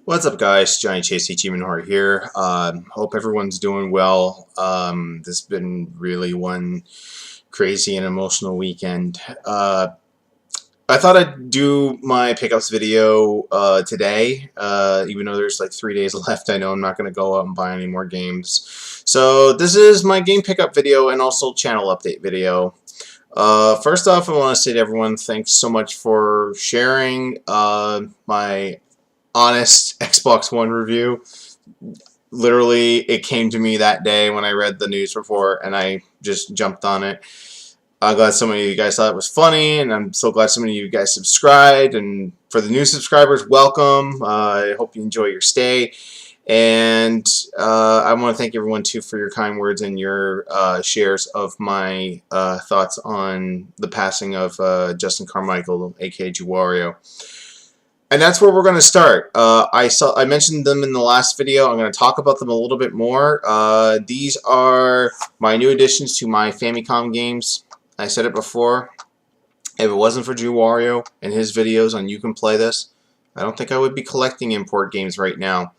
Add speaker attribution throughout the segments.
Speaker 1: What's up, guys? Johnny Chase Achievement Horror here. Hope everyone's doing well. This has been really one crazy and emotional weekend. I thought I'd do my pickups video today, even though there's like 3 days left. I know I'm not going to go out and buy any more games. So this is my game pickup video and also channel update video. First off, I want to say to everyone, thanks so much for sharing my honest Xbox One review. Literally, it came to me that day when I read the news report, and I just jumped on it. I'm glad so many of you guys thought it was funny, and I'm so glad so many of you guys subscribed. And for the new subscribers, welcome. I hope you enjoy your stay. And I want to thank everyone, too, for your kind words and your shares of my thoughts on the passing of Justin Carmichael, a.k.a. Wario. And that's where we're going to start. I mentioned them in the last video. I'm going to talk about them a little bit more. These are my new additions to my Famicom games. I said it before. If it wasn't for Wario and his videos on You Can Play This, I don't think I would be collecting import games right now.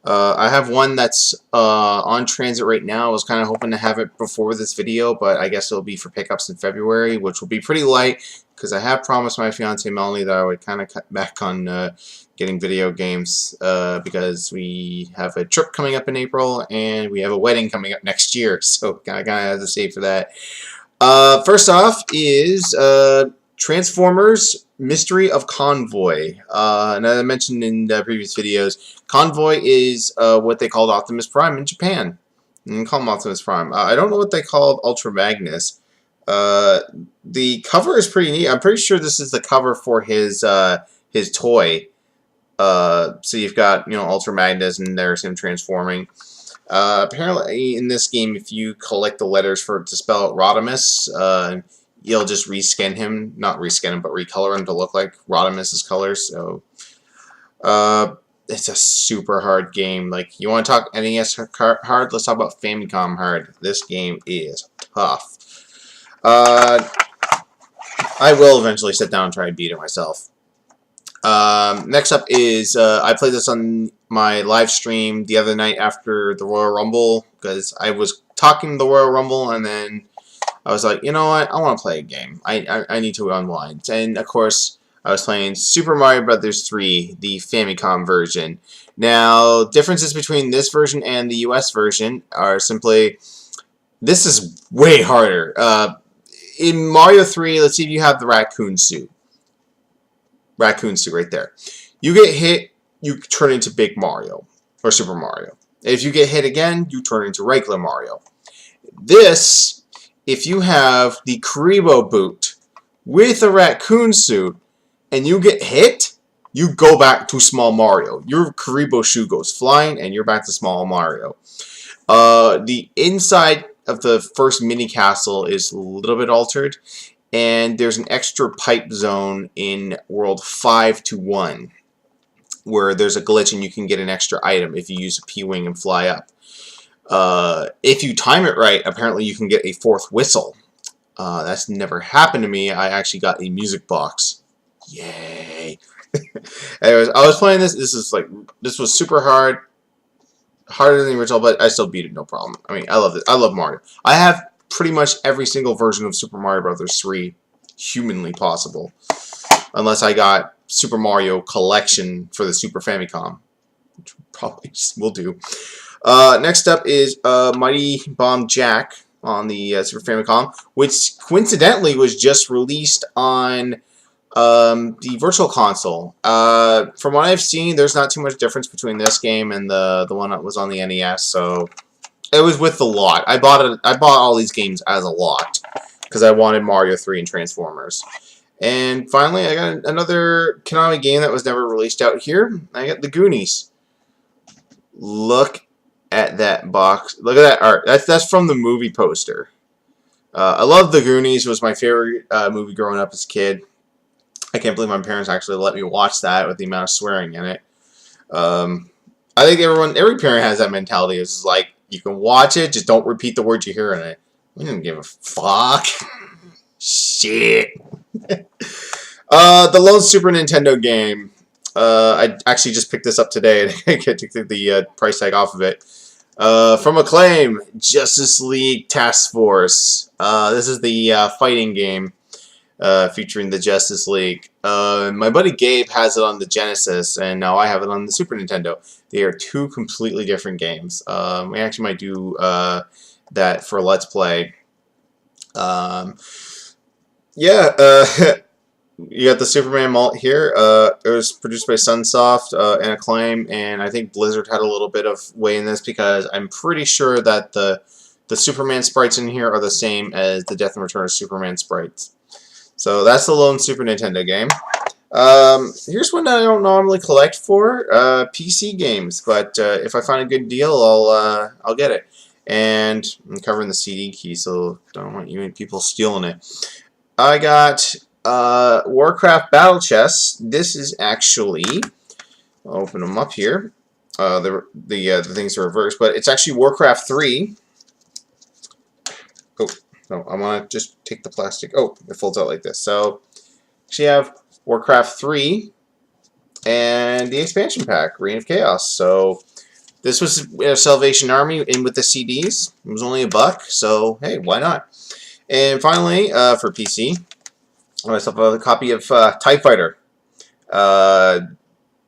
Speaker 1: I have one that's on transit right now. I was kind of hoping to have it before this video, but I guess it'll be for pickups in February, which will be pretty light because I have promised my fiance Melanie that I would kind of cut back on getting video games because we have a trip coming up in April and we have a wedding coming up next year, so I kind of have to save for that. First off is Transformers Mystery of Convoy. And as I mentioned in previous videos, Convoy is what they called Optimus Prime in Japan. You can call him Optimus Prime. I don't know what they called Ultra Magnus. The cover is pretty neat. I'm pretty sure this is the cover for his toy. So you've got, you know, Ultra Magnus, and there's him transforming. Apparently in this game, if you collect the letters to spell out Rodimus, you'll just reskin him, not reskin him, but recolor him to look like Rodimus's colors. So, it's a super hard game. Like, you want to talk NES hard? Let's talk about Famicom hard. This game is tough. I will eventually sit down and try and beat it myself. Next up is, I played this on my live stream the other night after the Royal Rumble, because I was talking the Royal Rumble, and then I was like, you know what, I want to play a game. I need to unwind. And, of course, I was playing Super Mario Bros. 3, the Famicom version. Now, differences between this version and the US version are simply, this is way harder. In Mario 3, let's see if you have the raccoon suit. Raccoon suit right there. You get hit, you turn into Big Mario, or Super Mario. If you get hit again, you turn into regular Mario. This, if you have the Karibo boot with a raccoon suit and you get hit, you go back to Small Mario. Your Karibo shoe goes flying and you're back to Small Mario. The inside of the first mini castle is a little bit altered, and there's an extra pipe zone in World 5-1 where there's a glitch and you can get an extra item if you use a P-Wing and fly up. If you time it right, apparently you can get a fourth whistle. That's never happened to me. I actually got a music box. Yay! Anyways, I was playing this. This was super hard, harder than the original, but I still beat it no problem. I mean, I love it. I love Mario. I have pretty much every single version of Super Mario Bros. 3 humanly possible, unless I got Super Mario Collection for the Super Famicom, which probably will do. Next up is Mighty Bomb Jack on the Super Famicom, which coincidentally was just released on the Virtual Console. From what I've seen, there's not too much difference between this game and the one that was on the NES, so it was with the lot. I bought all these games as a lot because I wanted Mario 3 and Transformers. And finally, I got another Konami game that was never released out here. I got The Goonies. Look at that box. Look at that art. That's from the movie poster. I love The Goonies. It was my favorite movie growing up as a kid. I can't believe my parents actually let me watch that with the amount of swearing in it. I think every parent has that mentality. It's like, you can watch it, just don't repeat the words you hear in it. We didn't give a fuck. Shit. The lone Super Nintendo game. I actually just picked this up today and I get to take the price tag off of it. From Acclaim, Justice League Task Force. This is the fighting game featuring the Justice League. My buddy Gabe has it on the Genesis, and now I have it on the Super Nintendo. They are two completely different games. We actually might do that for Let's Play. Yeah, you got the Superman malt here. It was produced by Sunsoft and Acclaim, and I think Blizzard had a little bit of way in this because I'm pretty sure that the Superman sprites in here are the same as the Death and Return of Superman sprites. So that's the lone Super Nintendo game. Here's one that I don't normally collect for PC games, but if I find a good deal, I'll get it. And I'm covering the CD key, so don't want you people stealing it. I got Warcraft Battle Chess. This is actually, I'll open them up here. The things are reversed, but it's actually Warcraft 3. Oh no, I want to just take the plastic. Oh, it folds out like this. So actually have Warcraft 3 and the expansion pack, Reign of Chaos. So this was Salvation Army in with the CDs. It was only $1, so hey, why not? And finally, for PC, I myself a copy of TIE Fighter.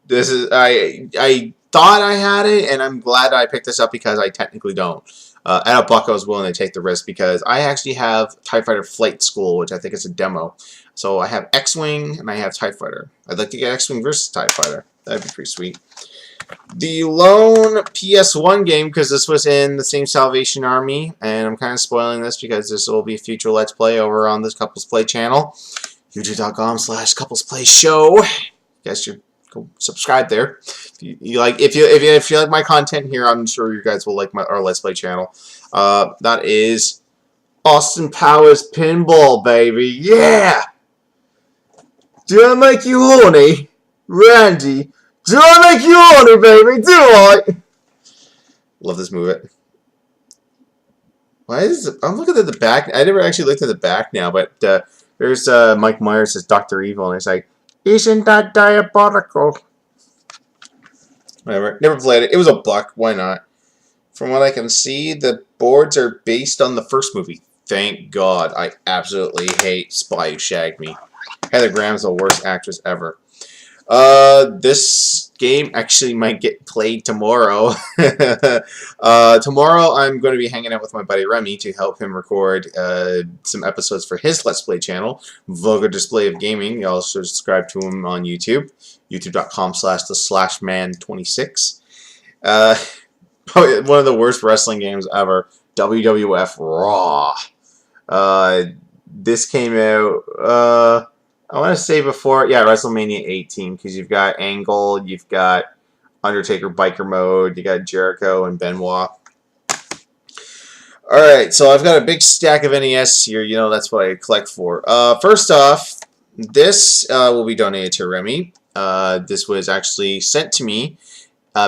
Speaker 1: This is I thought I had it, and I'm glad I picked this up because I technically don't. At $1, I was willing to take the risk because I actually have TIE Fighter Flight School, which I think is a demo. So I have X-Wing and I have TIE Fighter. I'd like to get X-Wing versus TIE Fighter. That'd be pretty sweet. The lone PS1 game, because this was in the same Salvation Army, and I'm kind of spoiling this because this will be a future Let's Play over on this Couples Play channel, youtube.com/couplesplayshow. You guys should go subscribe there. If you like my content here, I'm sure you guys will like our Let's Play channel. That is Austin Powers Pinball, baby. Yeah. Do I make you horny, Randy? Do I make you horny, baby? Do I? Love this movie. Why is it? I'm looking at the back. I never actually looked at the back now, but there's Mike Myers as Dr. Evil, and it's like, isn't that diabolical? Whatever. Never played it. It was $1. Why not? From what I can see, the boards are based on the first movie. Thank God. I absolutely hate Spy Who Shagged Me. Heather Graham's the worst actress ever. This game actually might get played tomorrow. Tomorrow I'm going to be hanging out with my buddy Remy to help him record some episodes for his Let's Play channel, Vulgar Display of Gaming. You also subscribe to him on YouTube, youtube.com/the/man26. One of the worst wrestling games ever, WWF Raw. This came out, I want to say before, yeah, WrestleMania 18, because you've got Angle, you've got Undertaker Biker Mode, you got Jericho and Benoit. Alright, so I've got a big stack of NES here, you know, that's what I collect for. First off, this will be donated to Remy. This was actually sent to me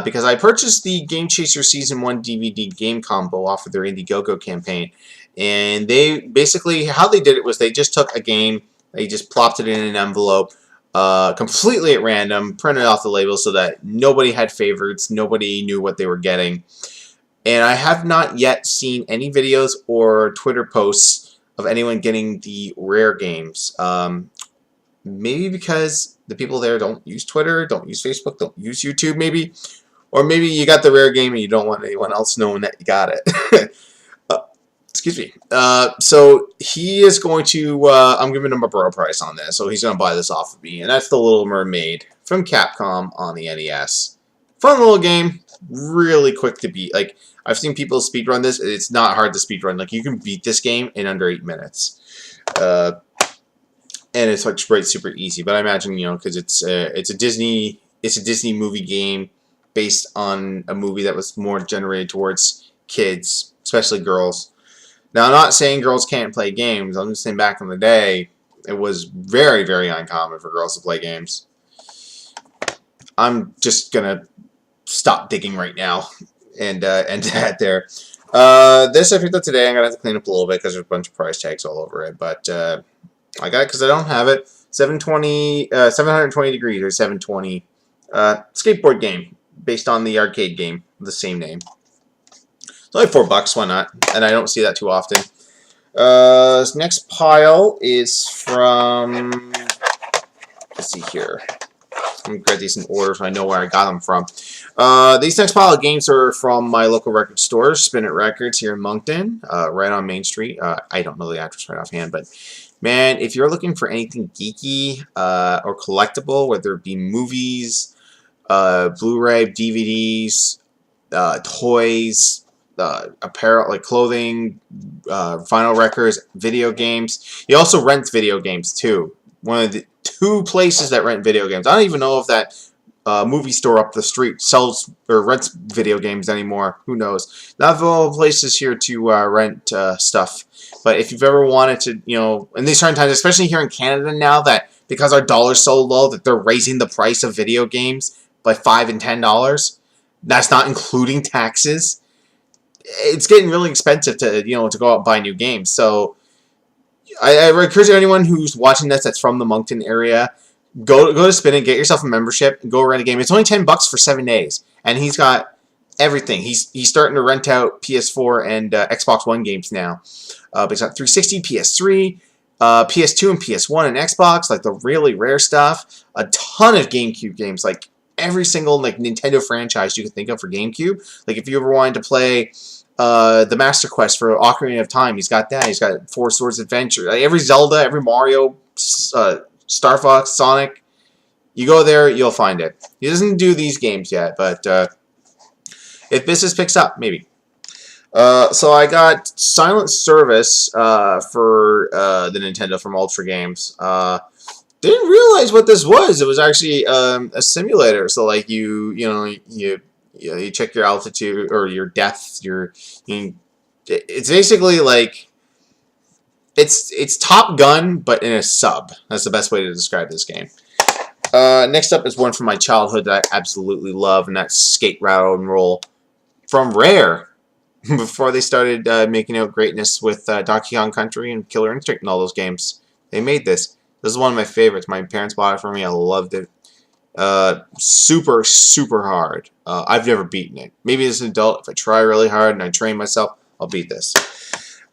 Speaker 1: because I purchased the Game Chaser Season 1 DVD game combo off of their Indiegogo campaign. And they basically, how they did it was they just took a game, they just plopped it in an envelope completely at random, printed off the label so that nobody had favorites, nobody knew what they were getting. And I have not yet seen any videos or Twitter posts of anyone getting the rare games. Maybe because the people there don't use Twitter, don't use Facebook, don't use YouTube maybe. Or maybe you got the rare game and you don't want anyone else knowing that you got it. Excuse me. So he is going to, I'm giving him a bro price on this, so he's going to buy this off of me. And that's The Little Mermaid from Capcom on the NES. Fun little game, really quick to beat. Like, I've seen people speedrun this. It's not hard to speedrun. Like, you can beat this game in under 8 minutes. And it's like super easy. But I imagine, you know, because it's a Disney movie game based on a movie that was more generated towards kids, especially girls. Now, I'm not saying girls can't play games. I'm just saying back in the day, it was very uncommon for girls to play games. I'm just gonna stop digging right now and end that there. This I picked up today. I'm gonna have to clean up a little bit because there's a bunch of price tags all over it. But I got it because I don't have it. 720 degrees or 720 Skateboard game based on the arcade game, the same name. It's only $4, why not? And I don't see that too often. Next pile is from, let's see here. I'm going to grab these in order so I know where I got them from. These next pile of games are from my local record store, Spin It Records here in Moncton, right on Main Street. I don't know the address right offhand, but man, if you're looking for anything geeky or collectible, whether it be movies, Blu-ray, DVDs, toys, apparel like clothing, vinyl records, video games. He also rents video games too. One of the 2 places that rent video games. I don't even know if that movie store up the street sells or rents video games anymore. Who knows? Not all places here to rent stuff. But if you've ever wanted to, you know, in these certain times, especially here in Canada now, that because our dollar's so low that they're raising the price of video games by $5 and $10. That's not including taxes. It's getting really expensive to, you know, to go out and buy new games. So I encourage anyone who's watching this that's from the Moncton area, go to Spin and get yourself a membership and go rent a game. It's only $10 for 7 days, and he's got everything. He's starting to rent out PS4 and Xbox One games now. But he's got 360, PS3, PS2 and PS1 and Xbox, like the really rare stuff. A ton of GameCube games, like every single like Nintendo franchise you could think of for GameCube. Like if you ever wanted to play the Master Quest for Ocarina of Time, he's got that. He's got Four Swords Adventure. Like every Zelda, every Mario, Star Fox, Sonic. You go there, you'll find it. He doesn't do these games yet, but if business picks up, maybe. So I got Silent Service for the Nintendo from Ultra Games. Didn't realize what this was. It was actually a simulator. So like you check your altitude or your depth. It's basically like it's Top Gun but in a sub. That's the best way to describe this game. Next up is one from my childhood that I absolutely love, and that's Skate, Rattle, and Roll from Rare. Before they started making out greatness with Donkey Kong Country and Killer Instinct and all those games, they made this. This is one of my favorites. My parents bought it for me. I loved it. Super, super hard. I've never beaten it. Maybe as an adult, if I try really hard and I train myself, I'll beat this.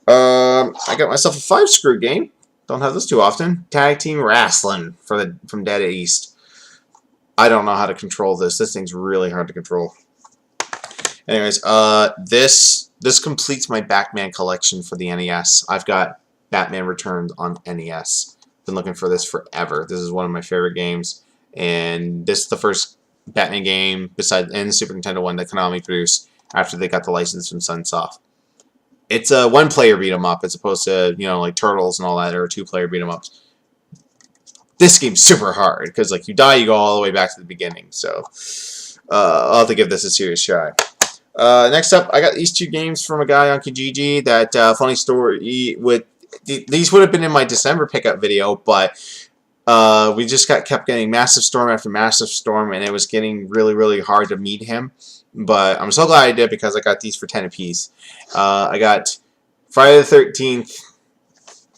Speaker 1: I got myself a 5-screw game. Don't have this too often. Tag Team Wrestling from Data East. I don't know how to control this. This thing's really hard to control. Anyways, this completes my Batman collection for the NES. I've got Batman Returns on NES. Been looking for this forever. This is one of my favorite games, and this is the first Batman game and the Super Nintendo one that Konami produced after they got the license from Sunsoft. It's a one-player beat 'em up as opposed to, you know, like Turtles and all that, or 2-player beat 'em ups. This game's super hard because like you die, you go all the way back to the beginning. So I'll have to give this a serious try. Next up, I got these 2 games from a guy on Kijiji. That funny story with these would have been in my December pickup video, but we just kept getting Massive Storm after Massive Storm, and it was getting really, really hard to meet him. But I'm so glad I did because I got these for 10 apiece. I got Friday the 13th.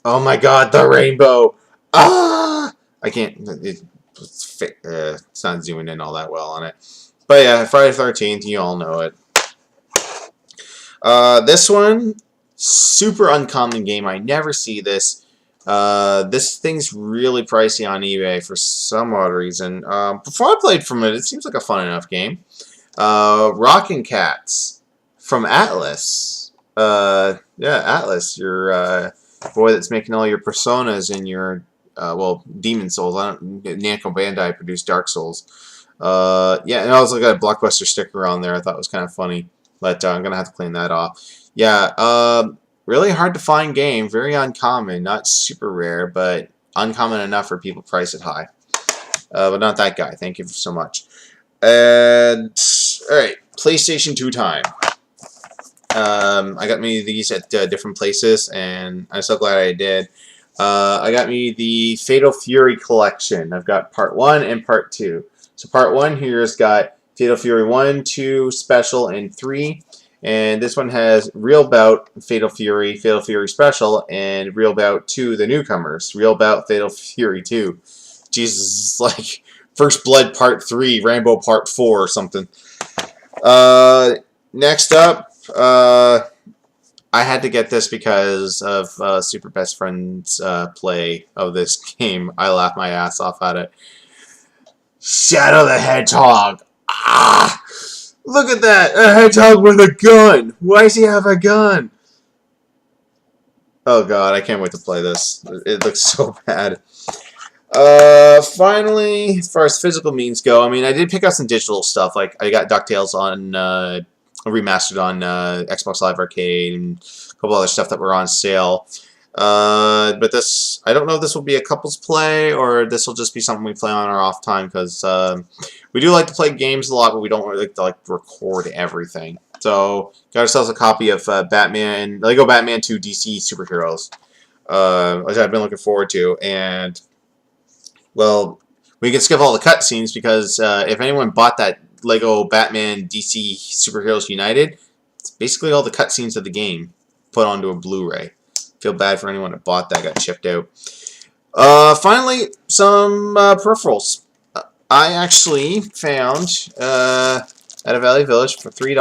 Speaker 1: Oh my God, the rainbow! Ah, I can't. It's not zooming in all that well on it. But yeah, Friday the 13th. You all know it. This one, super uncommon game. I never see this. This thing's really pricey on eBay for some odd reason. Before I played from it, it seems like a fun enough game. Rockin' Cats from Atlas. Yeah, Atlas, your boy that's making all your Personas and your well, Demon Souls. Namco Bandai produced Dark Souls. Yeah, and I also got a Blockbuster sticker on there. I thought it was kind of funny. But I'm going to have to clean that off. Yeah, really hard to find game. Very uncommon. Not super rare, but uncommon enough for people to price it high. But not that guy. Thank you so much. And, alright, PlayStation 2 time. I got me these at different places, and I'm so glad I did. I got me the Fatal Fury collection. I've got Part 1 and Part 2. So Part 1 here has got Fatal Fury 1, 2, Special, and 3. And this one has Real Bout, Fatal Fury Special, and Real Bout 2, The Newcomers. Real Bout, Fatal Fury 2. Jesus, like, First Blood Part 3, Rambo Part 4 or something. Next up, I had to get this because of Super Best Friend's play of this game. I laughed my ass off at it. Shadow the Hedgehog. Ah! Look at that! A hedgehog with a gun! Why does he have a gun? Oh god, I can't wait to play this. It looks so bad. Finally, as far as physical means go, I mean, I did pick up some digital stuff. Like, I got DuckTales on, remastered on Xbox Live Arcade, and a couple other stuff that were on sale. But this, I don't know if this will be a couples play, or this will just be something we play on our off time, because we do like to play games a lot, but we don't really like to record everything. So, got ourselves a copy of Lego Batman 2 DC Superheroes, which I've been looking forward to, and, well, we can skip all the cutscenes, because if anyone bought that Lego Batman DC Superheroes United, it's basically all the cutscenes of the game put onto a Blu-ray. Feel bad for anyone that bought that, got chipped out. Finally, some peripherals. I actually found at a Valley Village for $3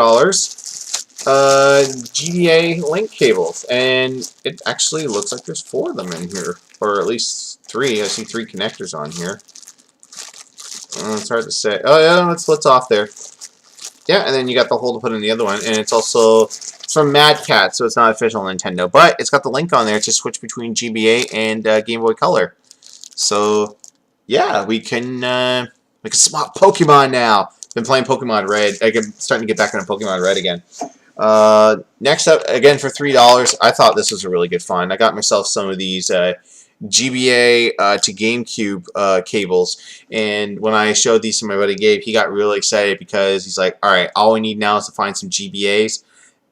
Speaker 1: GBA link cables, and it actually looks like there's 4 of them in here, or at least 3. I see 3 connectors on here. It's hard to say. Oh yeah, it splits off there. Yeah, and then you got the hole to put in the other one, and it's also from Mad Cat, so it's not official Nintendo, but it's got the link on there to switch between GBA and Game Boy Color. So yeah, we can swap Pokemon now. Been playing Pokemon Red. I'm starting to get back into Pokemon Red again. Next up, again for $3, I thought this was a really good find. I got myself some of these GBA to GameCube cables, and when I showed these to my buddy Gabe, he got really excited because he's like, alright, all we need now is to find some GBAs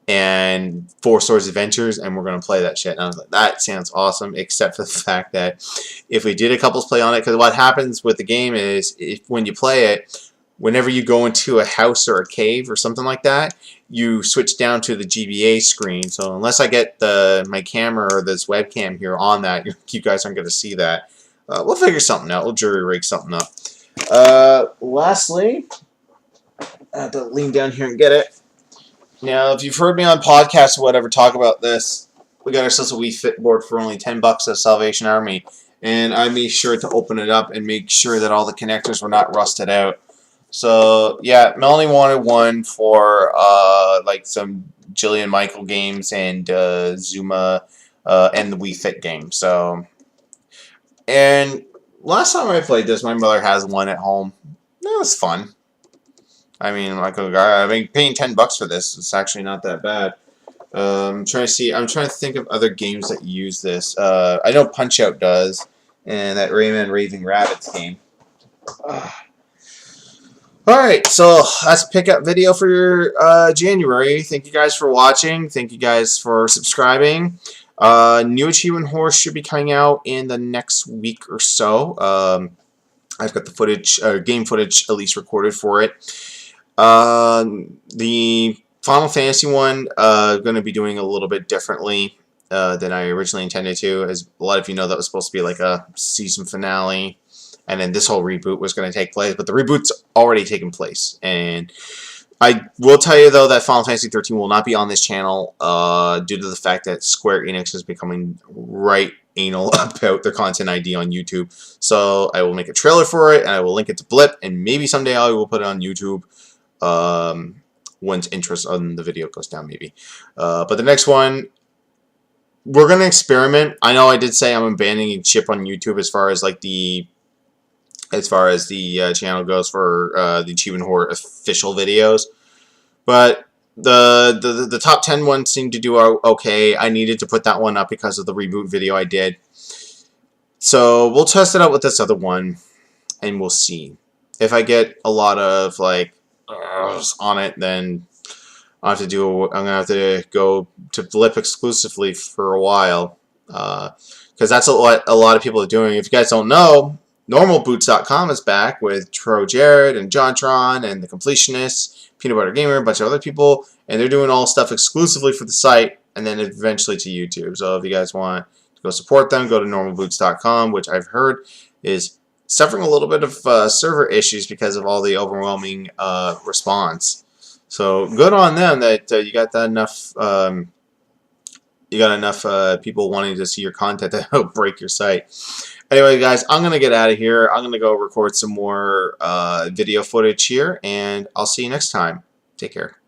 Speaker 1: and 4 Swords Adventures, and we're going to play that shit. And I was like, that sounds awesome, except for the fact that if we did a couples play on it, because what happens with the game is, when you play it, whenever you go into a house or a cave or something like that, you switch down to the GBA screen. So unless I get my camera or this webcam here on that, you guys aren't going to see that. We'll figure something out. We'll jury rig something up. Lastly, I have to lean down here and get it. Now, if you've heard me on podcasts or whatever talk about this, we got ourselves a Wii Fit board for only $10 at Salvation Army. And I made sure to open it up and make sure that all the connectors were not rusted out. So, yeah, Melanie wanted one for, like, some Jillian Michael games and Zuma and the Wii Fit game. So, and last time I played this, my mother has one at home. It was fun. I mean, like, I've been paying $10 for this. It's actually not that bad. I'm trying to think of other games that use this. I know Punch-Out does, and that Rayman Raving Rabbids game. Alright, so that's a pickup video for January. Thank you guys for watching. Thank you guys for subscribing. New Achievement Horse should be coming out in the next week or so. I've got the footage, game footage at least recorded for it. The Final Fantasy one, going to be doing a little bit differently than I originally intended to. As a lot of you know, that was supposed to be like a season finale, and then this whole reboot was going to take place, but the reboot's already taken place. And I will tell you, though, that Final Fantasy 13 will not be on this channel due to the fact that Square Enix is becoming right anal about their content ID on YouTube. So I will make a trailer for it, and I will link it to Blip, and maybe someday I will put it on YouTube once interest on the video goes down, maybe. But the next one, we're going to experiment. I know I did say I'm abandoning Chip on YouTube as far as like the channel goes for the Achievement Horror official videos, but the top 10 ones seem to do okay. I needed to put that one up because of the reboot video I did, so we'll test it out with this other one, and we'll see. If I get a lot of like on it, then I'm gonna have to go to Blip exclusively for a while, because that's what a lot of people are doing. If you guys don't know, NormalBoots.com is back with Tro Jared and JonTron and the Completionists, Peanut Butter Gamer, a bunch of other people, and they're doing all stuff exclusively for the site and then eventually to YouTube. So if you guys want to go support them, go to NormalBoots.com, which I've heard is suffering a little bit of server issues because of all the overwhelming response. So good on them that you got that enough. You got enough people wanting to see your content to help break your site. Anyway, guys, I'm gonna get out of here. I'm gonna go record some more video footage here, and I'll see you next time. Take care.